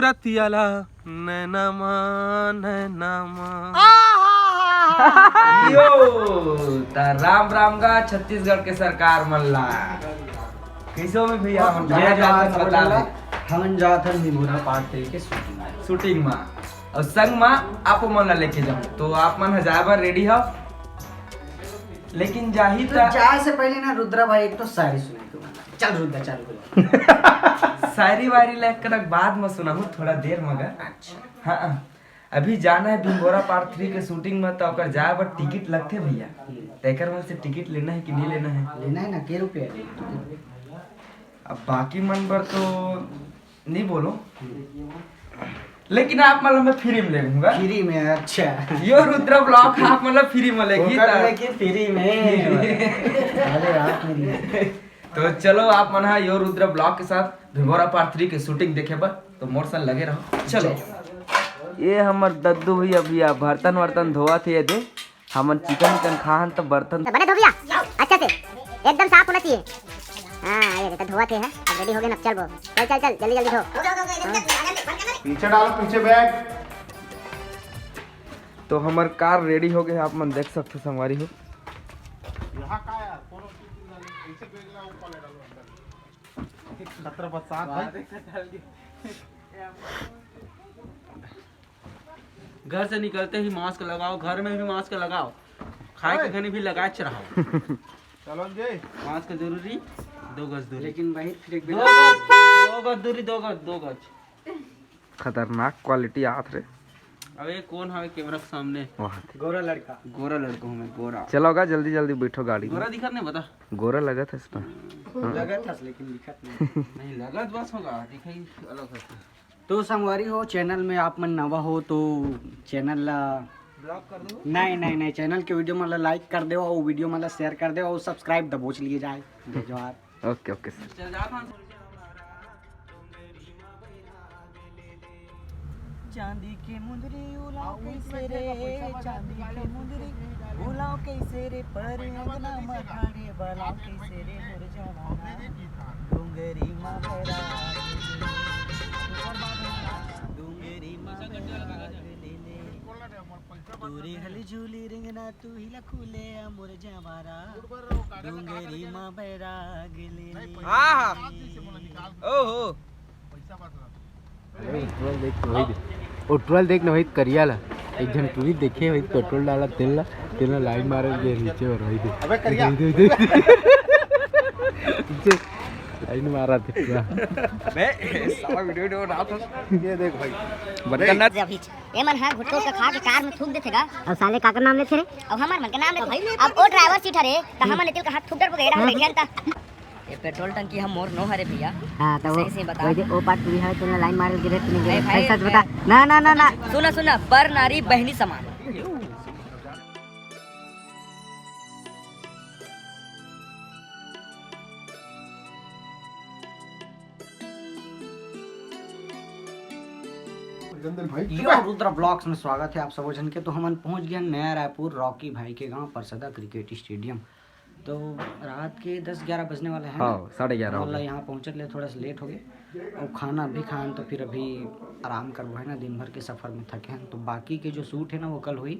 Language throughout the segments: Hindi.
रतियाला नैनामा नैनामा। यो राम राम का छत्तीसगढ़ के सरकार मल्ला कैसो में भैया हम जाथन भीमोरा पार्ट के शूटिंग में और संग में आप मन लेके जाओ तो आप मन हजार रेडी हो लेकिन जाही तो जाए से पहले ना रुद्रा भाई एक तो शायरी सुनाई तो चल रुद्रा चल शायरी वारी लेकर बाद में सुना हूँ थोड़ा देर मगर हाँ अभी जाना है भीमोरा पार्ट 3 के शूटिंग में तो अगर जाए पर टिकट लगते भैया तेकर मन से टिकट लेना है कि नहीं लेना है ना के रुपये अब बाकी मन पर तो नहीं बोलो लेकिन आप मतलब मैं फ्री में लेऊंगा फ्री में अच्छा यो रुद्र ब्लॉक आप मतलब फ्री में लेगी फ्री में अरे आप मेरी तो चलो आप मन यो रुद्र ब्लॉक के साथ भीमोरा पार्ट 3 के शूटिंग देखे पर तो मोर संग लगे रहो चलो ये हमर दद्दू भैया भैया बर्तन वर्तन धोआ थे दे हमन चिकन खान तो बर्तन बने धो भैया अच्छा से एकदम साफ होना चाहिए। हाँ ये देखो धोआ थे है अब रेडी हो गए ना चल वो चल चल चल जल्दी जल्दी धो पीछे डालो पीछे बैग। तो हमार कार रेडी हो गए आप मन देख सकते संगवारी हो यहाँ का यार कोनो पीछे बैग ला ऊपर ले डालो अंदर 17 बरसात भाई घर से निकलते ही मास्क लगाओ, घर में भी मास्क लगाओ, खाए के घनी भी लगाए रहो। चलो जी मास्क जरूरी 2 गज दूरी लेकिन भाई फिर एक 2 गज दूरी 2 गज खतरनाक क्वालिटी आत रे अबे कौन हवे कैमरा के सामने गोरा लड़का हूँ मैं गोरा चलोगा जल्दी जल्दी बैठो गाड़ी में गोरा दिखत नहीं बता गोरा लगा था इसमें लगा था लेकिन दिखत नहीं नहीं लगत बस होगा दिखाई अलग है तो संगवारी हो चैनल में आप मन नवा हो तो चैनल ला ब्लॉक कर दो नहीं चैनल के वीडियो मतलब लाइक कर दो और वीडियो मतलब शेयर कर दो और सब्सक्राइब दबोच लिए जाए जय जोहार ओके ओके सर चल जा चांदी के मुंदरी उलाओ कैसे रे चांदी के मुंदरी उलाओ कैसे रे पर अंगना मखाने बलाओ कैसे रे मोर जवाना डोंगरी मां भरा डोंगरी मां तूरी हली झूली रिंगना तू ही लखुले मोर जवारा डोंगरी मां भरा गेले हां ओहो पेट्रोल देख ना भाई करियाला एक जन टूरी देखे भाई पेट्रोल डाला तेल लाइन मारे दे नीचे और भाई अबे करिया लाइन मारा थे पूरा बे साला वीडियो उठा था ये देख भाई बटन अभी ए मन हां घुटो का खा के कार में थूक देथेगा और साले काकर नाम लेथे रे अब हमार मन के नाम ले अब ओ ड्राइवर सीट हरे त हमन लेतिल का हाथ थूक डर पगेड़ा बैठिया ता ये पेट्रोल टंकी हम मोर नो हरे भैया। हां तो सही से बता ओ पार्ट पूरी है तो लाइन मार गिरे तूने गिरे सच बता ना सुना पर नारी बहनी समान यो रुद्र ब्लॉग्स में स्वागत है आप सब जन के। तो हम पहुंच गए नया रायपुर रॉकी भाई के गांव परसदा क्रिकेट स्टेडियम। तो रात के 10-11 बजने वाले हैं। हाँ 11:30 मतलब यहाँ पहुँचने के लिए थोड़ा सा लेट हो गए और खाना भी खाएं तो फिर अभी आराम करवाए ना, दिन भर के सफ़र में थके हैं। तो बाकी के जो शूट है ना वो कल हुई।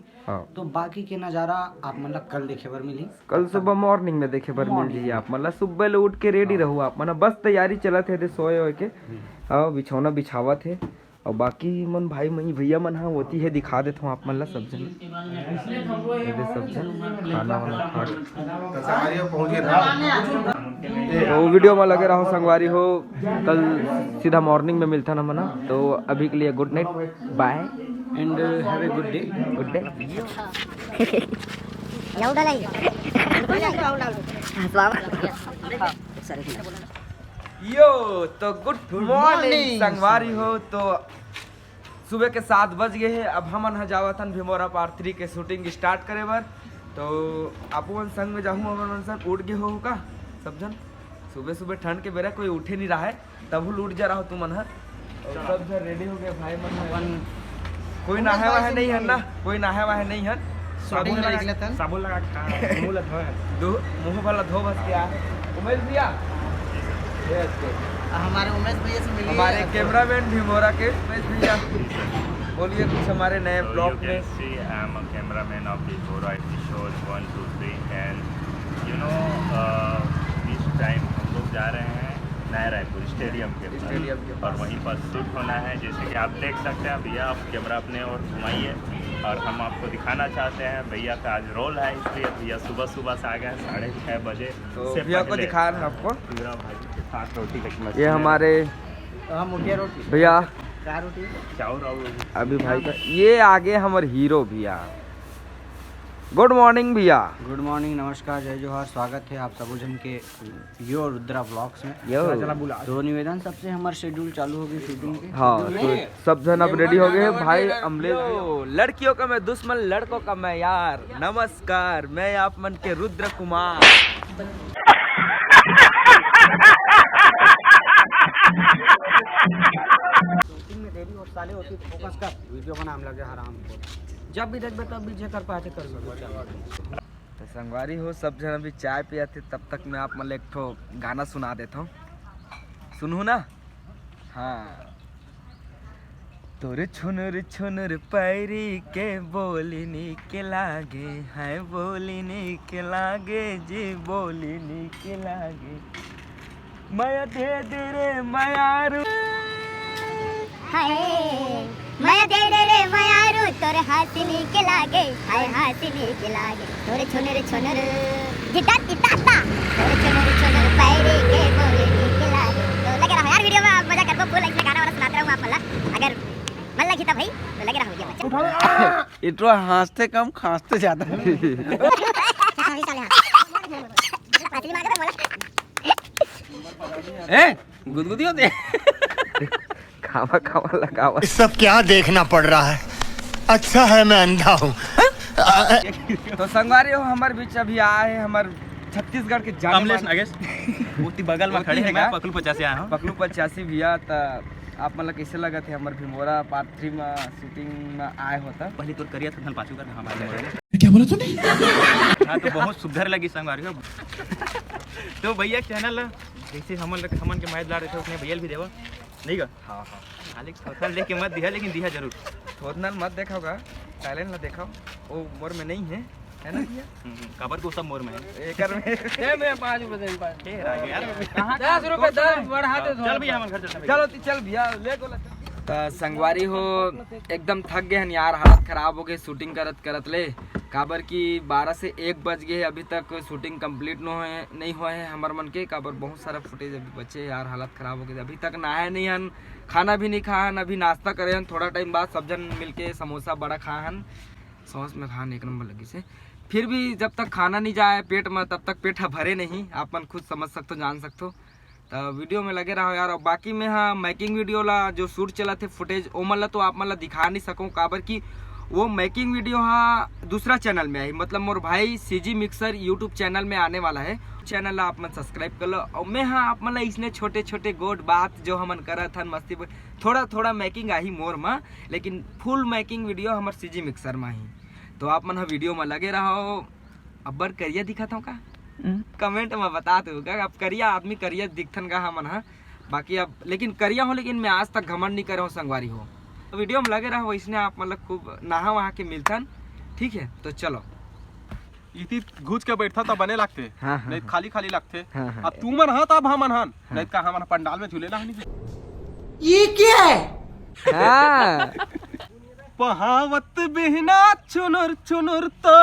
तो बाकी के नज़ारा आप मतलब कल देखे बर मिली, कल सुबह मॉर्निंग में देखे बर मिल जी। आप मतलब सुबह उठ के रेडी रहो आप मतलब बस तैयारी चला थे सोए हो के हाँ बिछौना बिछावा थे और बाकी मन भाई मई भैया मन हाँ होती है दिखा देता हूँ आप मन ला सब जन सब जन खाना वाना खा तो वीडियो में लगे रहो संगवारी हो। कल सीधा मॉर्निंग में मिलता ना मना। तो अभी के लिए good night bye and have a good day. Good day yo तो गुड मॉर्निंग संगवारी हो। तो सुबह के 7 बज गए हैं। अब हमन जावतन भीमोरा पार्ट 3 के शूटिंग स्टार्ट करे बर। तो अपन संग में जाऊँ हमन सर उठ गए हो का सब जन। सुबह सुबह ठंड के बेरा कोई उठे नहीं रहा है तब लूट जा रहा हो तुम मन हर सब जन रेडी हो गए भाई मन। कोई नहाए वाहे नहीं है ना, कोई नहाए वाहे नहीं है। साबुन लगा के मुंह ला धो मुंह वाला धो बस क्या उमेश भैया हमारे उमेश भैया से मिलिए। हमारे कैमरामैन भीमोरा के उमेश भैया, बोलिए कुछ हमारे नए So ब्लॉग you में। can see I am a cameraman of the Bhora episode 1, 2, 3 and you know this time हम लोग जा रहे हैं नया रायपुर स्टेडियम के पास और वहीं पर शूट होना है। जैसे कि आप देख सकते हैं भैया, आप कैमरा अपने और घुमाइए और हम आपको दिखाना चाहते हैं भैया का आज रोल है, इसलिए भैया सुबह सुबह से आ गए हैं 6:30 बजे। तो से भैया को पहले दिखा रहे हैं आपको, पूरा भाजी के साथ रोटी का ये हमारे मुर्गिया रोटी भैया क्या रोटी? चाउर और अभी भाई का ये आगे हमारे हीरो भैया। गुड मॉर्निंग भैया। गुड मॉर्निंग, नमस्कार, जय जोहार, स्वागत है आप सब जन के यो रुद्रा ब्लॉग्स में। यो तो निवेदन सबसे हमारे शेड्यूल चालू होगी शूटिंग के। हाँ, तो सब जन अब रेडी हो गए हैं भाई। अमलेश लड़कियों का मैं दुश्मन, लड़कों का मैं यार। नमस्कार, मैं आप मन के रुद्र कुमार। शूटिंग में देरी और साले होती, फोकस कर, वीडियो का नाम लगे हराम को। जब भी देखबे तब भी जे कर पाते कर सकते। तो संगवारी हो, सब जन अभी चाय पिया थे, तब तक मैं आप मतलब एक ठो गाना सुना देता हूँ, सुनू ना। हाँ, तोर छुनर पैरी के बोलिनी के लागे, है बोलिनी के लागे जी, बोलिनी के लागे, माया दे दे रे मायारू, मैं दे दे रे मयारू तोरे हासिनी के लागे, हाय हासिनी के लागे, तोरे छुनर गिटार इताता, तोरे छुनर पैरी के बोलिनी के लागे। तो लगे रहो यार वीडियो में, आप मजा करको, फुल इसमें गाना वाला सुनाते रहूंगा आप मतलब। अगर मन लगी था भाई तो लगे रहो वीडियो में। इतना हंसते कम खांसते ज्यादा। गुदगुदी होते खावा खावा लगावा। सब क्या देखना पड़ रहा है, अच्छा है मैं अंधा हूँ। तो संगवारी हो, हमारे बीच अभी आए हैं हमारे छत्तीसगढ़ के जाने कमलेश माने- नागेश मोती बगल में खड़े हैं मैं पकलू 50 आया हूँ। पकलू 85 भैया। तो आप मतलब कैसे लगा थे हमारे भीमोरा पार्ट 3 में शूटिंग में आए होता? पहले तो करिया था पाछू कर हमारे क्या बोला तूने? हाँ, तो बहुत सुधर लगी संगवारी हो। तो भैया चैनल जैसे हमन के मैच ला रहे थे उसने भैया भी देवा नहीं का। हाँ हाँ, खाली थोड़ा लेके मत दिया, लेकिन दिया जरूर। थोड़ा मत देखा होगा, टैलेंट ना देखा, वो मोर में नहीं है, है ना भैया? कबर को सब मोर में है। एकर में मैं 5 बजे यार 10 रुपए 10 बढ़ा दे। चल भैया हम घर चलते। चलो चल भैया ले को। तो संगवारी हो, एकदम थक गए हैं यार, हालत खराब हो गई शूटिंग करत करत ले। काबर की 12 से 1 बज गए, अभी तक शूटिंग कंप्लीट नहीं हुए हैं हमारे मन के। काबर बहुत सारा फुटेज अभी बचे यार, हालत खराब हो गई। अभी तक नहाए नहीं हन, खाना भी नहीं खाहन, अभी नाश्ता करे हन। थोड़ा टाइम बाद सब जन मिलके समोसा बड़ा खाहन, सॉस में खान एक नंबर लगी से। फिर भी जब तक खाना नहीं जाए पेट में तब तक पेट भरे नहीं, आप मन खुद समझ सकते हो, जान सकते हो। तो वीडियो में लगे रहो यार। और बाकी में हाँ, मेकिंग वीडियो ला जो शूट चला थे फुटेज वो मतलब तो आप मतलब दिखा नहीं सकूँ, काबर की वो मेकिंग वीडियो हाँ दूसरा चैनल में आई, मतलब मोर भाई सीजी मिक्सर यूट्यूब चैनल में आने वाला है। चैनल आप मन सब्सक्राइब कर लो। और मैं हाँ आप मतलब इसने छोटे छोटे गोड बात जो हमन करा था मस्ती थोड़ा थोड़ा मेकिंग आई मोर में, लेकिन फुल मेकिंग वीडियो हमारे सीजी मिक्सर में ही। तो आप मन हाँ वीडियो में लगे रहो। अब्बर करिया दिखा था का कमेंट में बता दो, अब करिया आदमी करिया दिखथन का हमन हाँ। बाकी अब लेकिन करिया हो, लेकिन मैं आज तक घमंड नहीं कर रहा हूँ संगवारी हो। तो वीडियो में लगे रहो, इसने आप मतलब खूब नहा वहा के मिलथन। ठीक है, तो चलो। इति घुस के बैठता तो बने लगते, हाँ, हाँ, नहीं खाली खाली लगते। हाँ, हाँ। अब तू मन हा तब हम हन, नहीं का हम पंडाल में झूले ला नहीं। ये क्या है? हाँ। पहावत बिहना चुनुर चुनुर तो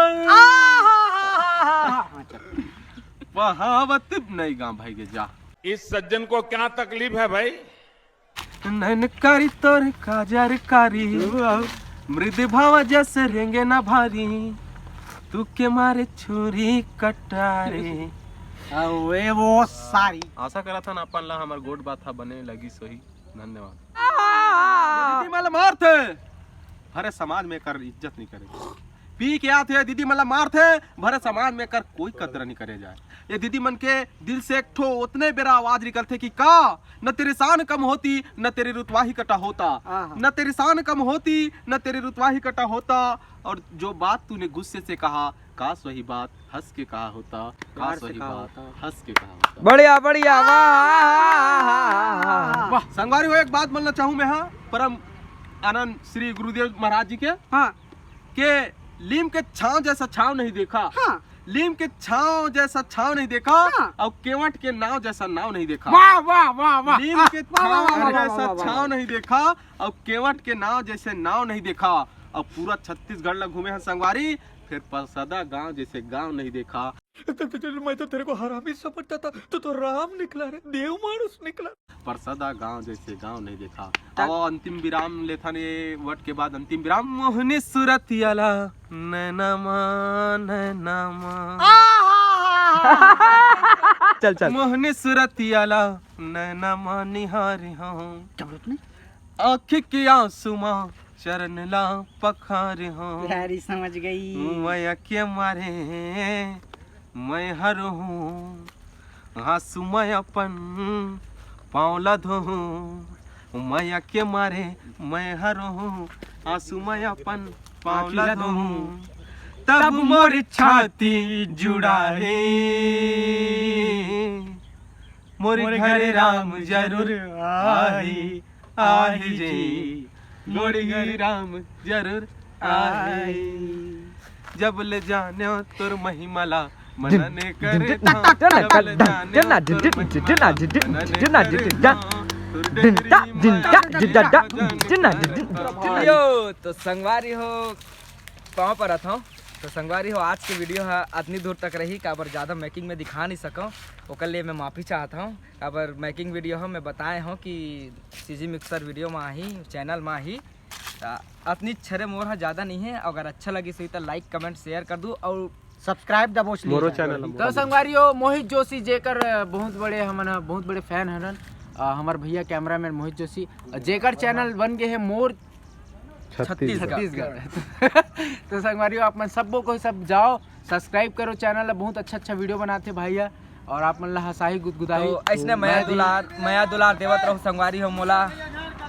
पहावत नहीं गा भाई के जा। इस सज्जन को क्या तकलीफ है भाई? नैनकारी तोर काजर कारी, मृद भाव जैसे रेंगे ना भारी, तू के मारे छुरी कटारे। वे वो सारी आशा करा था ना अपन ला हमार गोट बात था बने लगी सोही। धन्यवाद। दीदी माल मार थे, हरे समाज में कर इज्जत नहीं करे। पी के आते है दीदी मतलब मार थे भरे समाज में कर कोई कदर नहीं करे जाए। ये दीदी मन के दिल से एक ठो उतने बेरा आवाज निकलते कि का न तेरी शान कम होती न तेरी रुतवाही कटा होता, न तेरी शान कम होती न तेरी रुतवाही कटा होता। और जो बात तूने गुस्से से कहा काश वही बात हंस के कहा होता, काश वही बात हंस के कहा होता। बढ़िया बढ़िया वाह। संगवारी हो एक बात बोलना चाहूँ मैं, हाँ परम आनंद श्री गुरुदेव महाराज जी के, हाँ के लीम के छांव जैसा छांव नहीं देखा, हाँ लीम के छांव जैसा छांव नहीं देखा, हाँ। और केवट के नाव जैसा नाव नहीं देखा। वाह वाह वाह वाह। लीम के छांव जैसा छांव नहीं देखा और केवट के नाव जैसे नाव नहीं देखा। और पूरा छत्तीसगढ़ ला घूमे हैं संगवारी, फिर परसदा गांव जैसे गांव नहीं देखा। मैं तो तेरे को हरामी समझता था, तो राम निकला रे, देव मानुस निकला। परसदा गांव जैसे गांव नहीं देखा। अब अंतिम विराम लेथा ने वट के बाद अंतिम विराम। मोहनी सुरतियाला नैनामा नैनामा, चल चल। मोहनी सुरतियाला नैनामा निहारी हूँ, आँख के आंसुमा चरण ला पखारे हूँ। प्यारी समझ गई। मैं के मारे मैं हर हूँ, आंसू मैं अपन पाँवला धोहूँ। मैं के मारे मैं हर हूँ, आंसू मैं अपन पाँवला धोहूँ। तब मोर छाती जुड़ा है, मोर घर राम जरूर आई आई जे, मोर घर राम जरूर आई। जब ले जाने तोर महिमाला मनने करे तो संगवारी हो कहाँ पर था। तो संगवारी हो आज की वीडियो है इतनी दूर तक रही, काबर ज़्यादा मेकिंग में दिखा नहीं सकूँ, ओकर लिए मैं माफ़ी चाहता हूँ। काबर मेकिंग वीडियो हो मैं बताए हूँ कि सीजी मिक्सर वीडियो में ही चैनल में ही इतनी छरे मोर है ज़्यादा नहीं है। अगर अच्छा लगी सही तो लाइक कमेंट शेयर कर दूँ और सब्सक्राइब दबोच लीजिए चैनल। तो संगवारियों मोहित जोशी जेकर बहुत बड़े हमन बहुत बड़े फैन हन, हमार भैया कैमरामैन मोहित जोशी, जेकर चैनल बन गए है मोर छत्तीसगढ़। तो संगवारियों आप मन सबो को सब जाओ सब्सक्राइब करो चैनल, बहुत अच्छा अच्छा वीडियो बनाते भैया और आप मन ला हंसाही गुदगुदाही। तो ऐसने मया दुलार देवत रहो संगवारी हो। मोला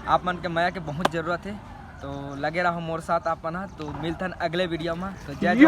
आप मन के मया के बहुत जरूरत है, तो लगे रहो मोर साथ आप मन। तो मिलतन अगले वीडियो में। तो जय जय।